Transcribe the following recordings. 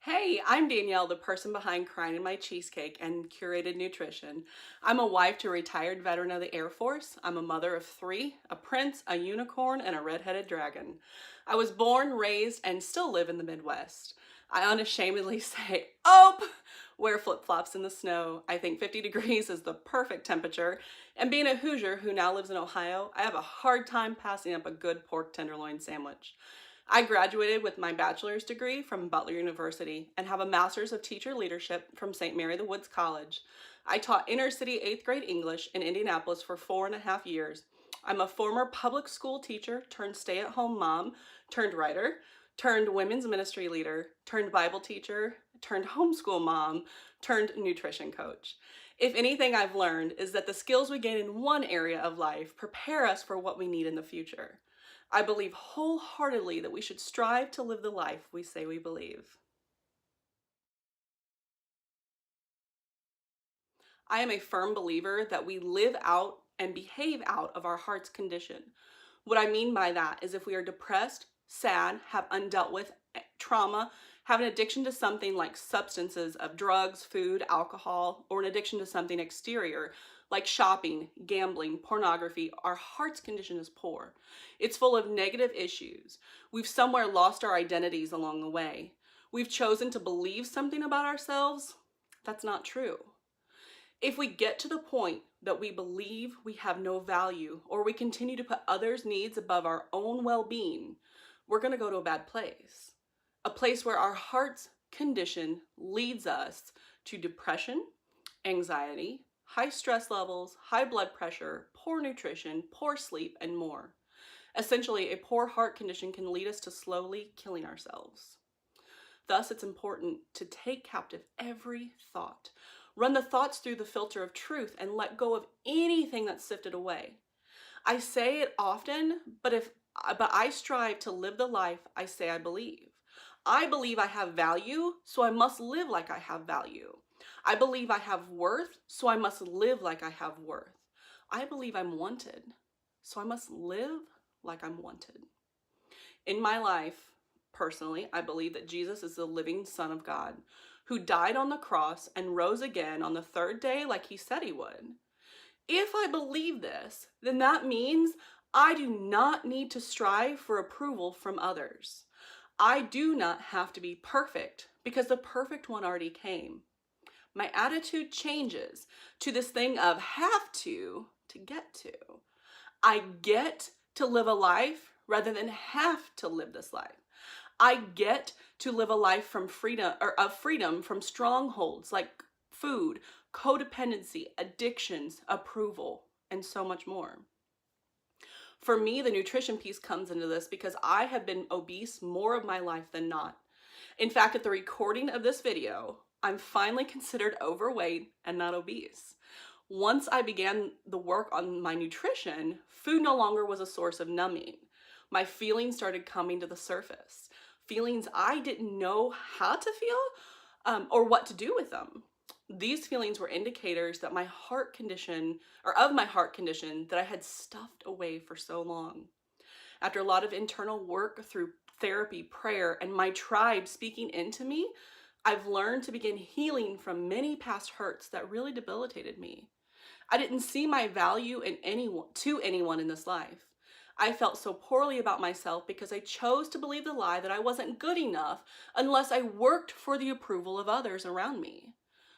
Hey, I'm Danielle, the person behind Crying in My Cheesecake and Curated Nutrition. I'm a wife to a retired veteran of the Air Force. I'm a mother of three, a prince, a unicorn, and a red-headed dragon. I was born, raised, and still live in the Midwest. I unashamedly say, "Oh, wear flip-flops in the snow." I think 50 degrees is the perfect temperature. And being a Hoosier who now lives in Ohio, I have a hard time passing up a good pork tenderloin sandwich. I graduated with my bachelor's degree from Butler University and have a master's of teacher leadership from St. Mary the Woods College. I taught inner city 8th grade English in Indianapolis for 4.5 years. I'm a former public school teacher turned stay-at-home mom, turned writer, turned women's ministry leader, turned Bible teacher, turned homeschool mom, turned nutrition coach. If anything I've learned is that the skills we gain in one area of life prepare us for what we need in the future. I believe wholeheartedly that we should strive to live the life we say we believe. I am a firm believer that we live out and behave out of our heart's condition. What I mean by that is if we are depressed, sad, have undealt with trauma, have an addiction to something like substances of drugs, food, alcohol, or an addiction to something exterior like shopping, gambling, pornography, our heart's condition is poor. It's full of negative issues. We've somewhere lost our identities along the way. We've chosen to believe something about ourselves that's not true. If we get to the point that we believe we have no value or we continue to put others' needs above our own well-being, we're going to go to a bad place. A place where our heart's condition leads us to depression, anxiety, high stress levels, high blood pressure, poor nutrition, poor sleep, and more. Essentially, a poor heart condition can lead us to slowly killing ourselves. Thus, it's important to take captive every thought. Run the thoughts through the filter of truth and let go of anything that's sifted away. I say it often, but I strive to live the life I say I believe. I believe I have value, so I must live like I have value. I believe I have worth, so I must live like I have worth. I believe I'm wanted, so I must live like I'm wanted. In my life, personally, I believe that Jesus is the living Son of God, who died on the cross and rose again on the third day like he said he would. If I believe this, then that means I do not need to strive for approval from others. I do not have to be perfect because the perfect one already came. My attitude changes to this thing of have to get to. I get to live a life rather than have to live this life. I get to live a life from freedom from strongholds like food, codependency, addictions, approval, and so much more. For me, the nutrition piece comes into this because I have been obese more of my life than not. In fact, at the recording of this video, I'm finally considered overweight and not obese. Once I began the work on my nutrition, food no longer was a source of numbing. My feelings started coming to the surface. Feelings I didn't know how to feel or what to do with them. These feelings were indicators that my heart condition, or of my heart condition, that I had stuffed away for so long. After a lot of internal work through therapy, prayer, and my tribe speaking into me, I've learned to begin healing from many past hurts that really debilitated me. I didn't see my value in anyone in this life. I felt so poorly about myself because I chose to believe the lie that I wasn't good enough unless I worked for the approval of others around me.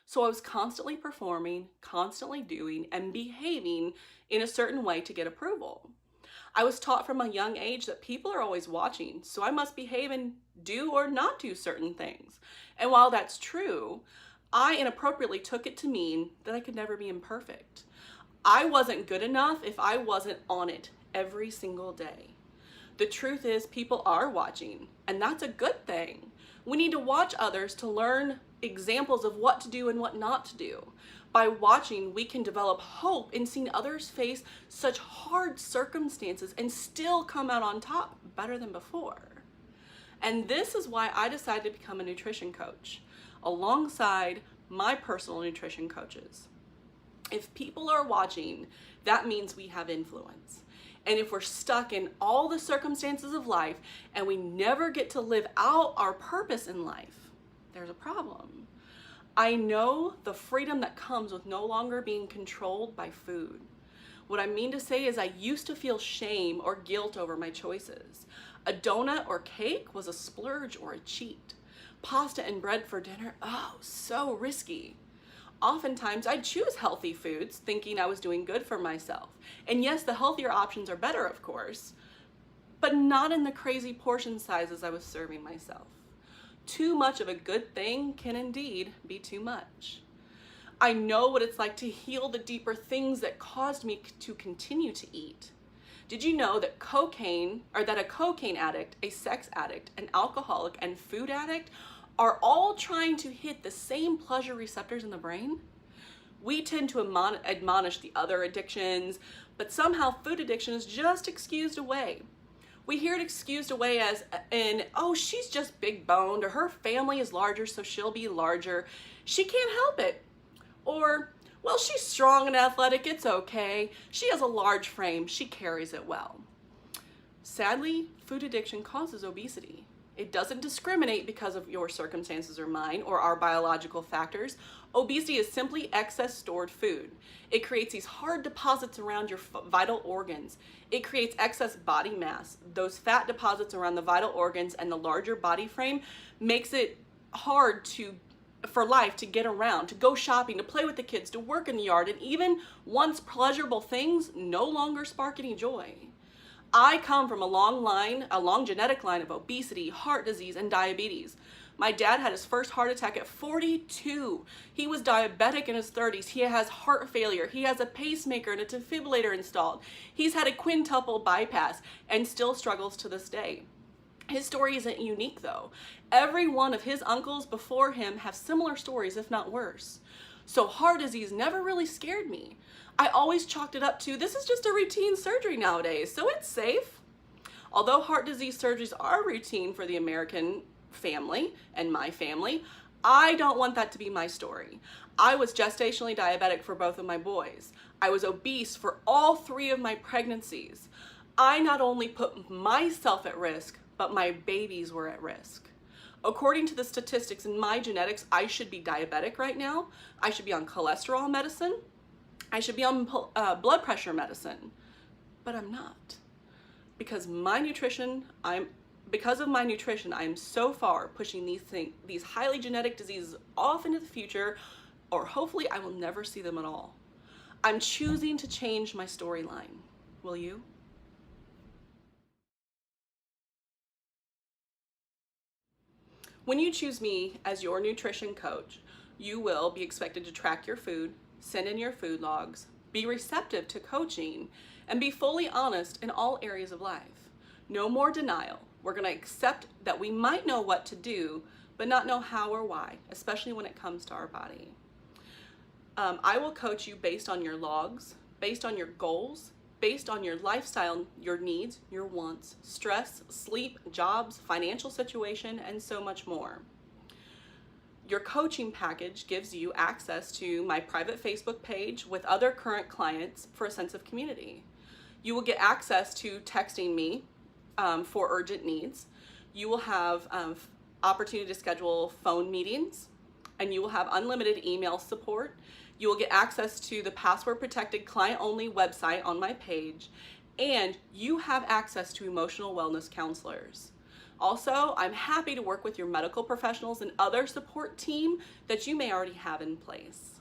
So I was constantly performing, constantly doing, and behaving in a certain way to get approval. I was taught from a young age that people are always watching, so I must behave and do or not do certain things. And while that's true, I inappropriately took it to mean that I could never be imperfect. I wasn't good enough if I wasn't on it every single day. The truth is, people are watching, and that's a good thing. We need to watch others to learn examples of what to do and what not to do. By watching, we can develop hope in seeing others face such hard circumstances and still come out on top better than before. And this is why I decided to become a nutrition coach alongside my personal nutrition coaches. If people are watching, that means we have influence. And if we're stuck in all the circumstances of life and we never get to live out our purpose in life, there's a problem. I know the freedom that comes with no longer being controlled by food. What I mean to say is I used to feel shame or guilt over my choices. A donut or cake was a splurge or a cheat. Pasta and bread for dinner, oh, so risky. Oftentimes I'd choose healthy foods thinking I was doing good for myself. And yes, the healthier options are better, of course, but not in the crazy portion sizes I was serving myself. Too much of a good thing can indeed be too much. I know what it's like to heal the deeper things that caused me to continue to eat. Did you know that a cocaine addict, a sex addict, an alcoholic, and food addict are all trying to hit the same pleasure receptors in the brain? We tend to admonish the other addictions, but somehow food addiction is just excused away. We hear it excused away as oh, she's just big boned, or her family is larger, so she'll be larger. She can't help it. Or, well, she's strong and athletic, it's okay. She has a large frame, she carries it well. Sadly, food addiction causes obesity. It doesn't discriminate because of your circumstances or mine or our biological factors. Obesity is simply excess stored food. It creates these hard deposits around your vital organs. It creates excess body mass. Those fat deposits around the vital organs and the larger body frame makes it hard for life to get around, to go shopping, to play with the kids, to work in the yard, and even once pleasurable things no longer spark any joy. I come from a long genetic line of obesity, heart disease, and diabetes. My dad had his first heart attack at 42. He was diabetic in his 30s. He has heart failure. He has a pacemaker and a defibrillator installed. He's had a quintuple bypass and still struggles to this day. His story isn't unique though. Every one of his uncles before him have similar stories, if not worse. So heart disease never really scared me. I always chalked it up to, this is just a routine surgery nowadays, so it's safe. Although heart disease surgeries are routine for the American family and my family, I don't want that to be my story. I was gestationally diabetic for both of my boys. I was obese for all 3 of my pregnancies. I not only put myself at risk, but my babies were at risk. According to the statistics in my genetics, I should be diabetic right now. I should be on cholesterol medicine. I should be on blood pressure medicine, but I'm not. Because of my nutrition, I am so far pushing these highly genetic diseases off into the future, or hopefully I will never see them at all. I'm choosing to change my storyline. Will you? When you choose me as your nutrition coach, you will be expected to track your food, send in your food logs, be receptive to coaching, and be fully honest in all areas of life. No more denial. We're going to accept that we might know what to do, but not know how or why, especially when it comes to our body. I will coach you based on your logs, based on your goals, based on your lifestyle, your needs, your wants, stress, sleep, jobs, financial situation, and so much more. Your coaching package gives you access to my private Facebook page with other current clients for a sense of community. You will get access to texting me for urgent needs. You will have opportunity to schedule phone meetings, and you will have unlimited email support. You will get access to the password protected client only website on my page, and you have access to emotional wellness counselors. Also, I'm happy to work with your medical professionals and other support team that you may already have in place.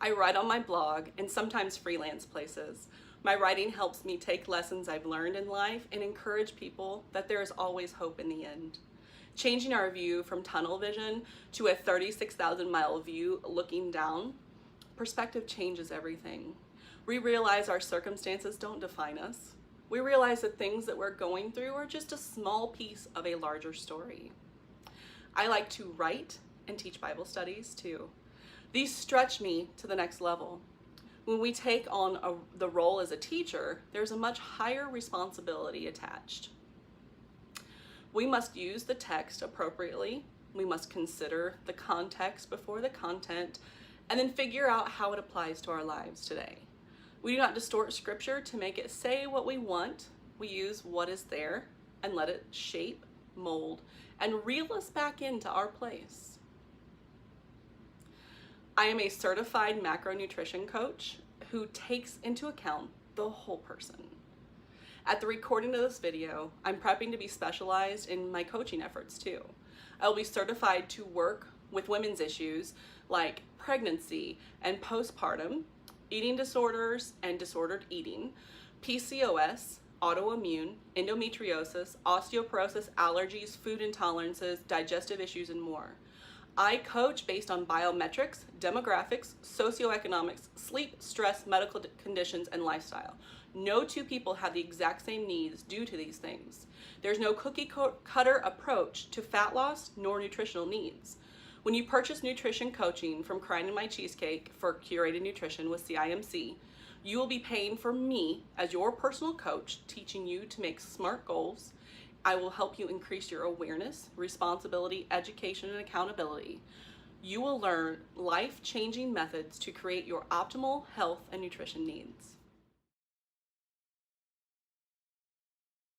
I write on my blog and sometimes freelance places. My writing helps me take lessons I've learned in life and encourage people that there is always hope in the end. Changing our view from tunnel vision to a 36,000-mile view looking down, perspective changes everything. We realize our circumstances don't define us. We realize that things that we're going through are just a small piece of a larger story. I like to write and teach Bible studies too. These stretch me to the next level. When we take on the role as a teacher, there's a much higher responsibility attached. We must use the text appropriately. We must consider the context before the content, and then figure out how it applies to our lives today. We do not distort scripture to make it say what we want. We use what is there and let it shape, mold, and reel us back into our place. I am a certified macronutrition coach who takes into account the whole person. At the recording of this video, I'm prepping to be specialized in my coaching efforts too. I will be certified to work with women's issues like pregnancy and postpartum, eating disorders and disordered eating, PCOS, autoimmune, endometriosis, osteoporosis, allergies, food intolerances, digestive issues, and more. I coach based on biometrics, demographics, socioeconomics, sleep, stress, medical conditions, and lifestyle. No two people have the exact same needs due to these things. There's no cookie cutter approach to fat loss nor nutritional needs. When you purchase nutrition coaching from Crying in My Cheesecake for Curated Nutrition with CIMC, you will be paying for me as your personal coach, teaching you to make smart goals. I will help you increase your awareness, responsibility, education, and accountability. You will learn life-changing methods to create your optimal health and nutrition needs.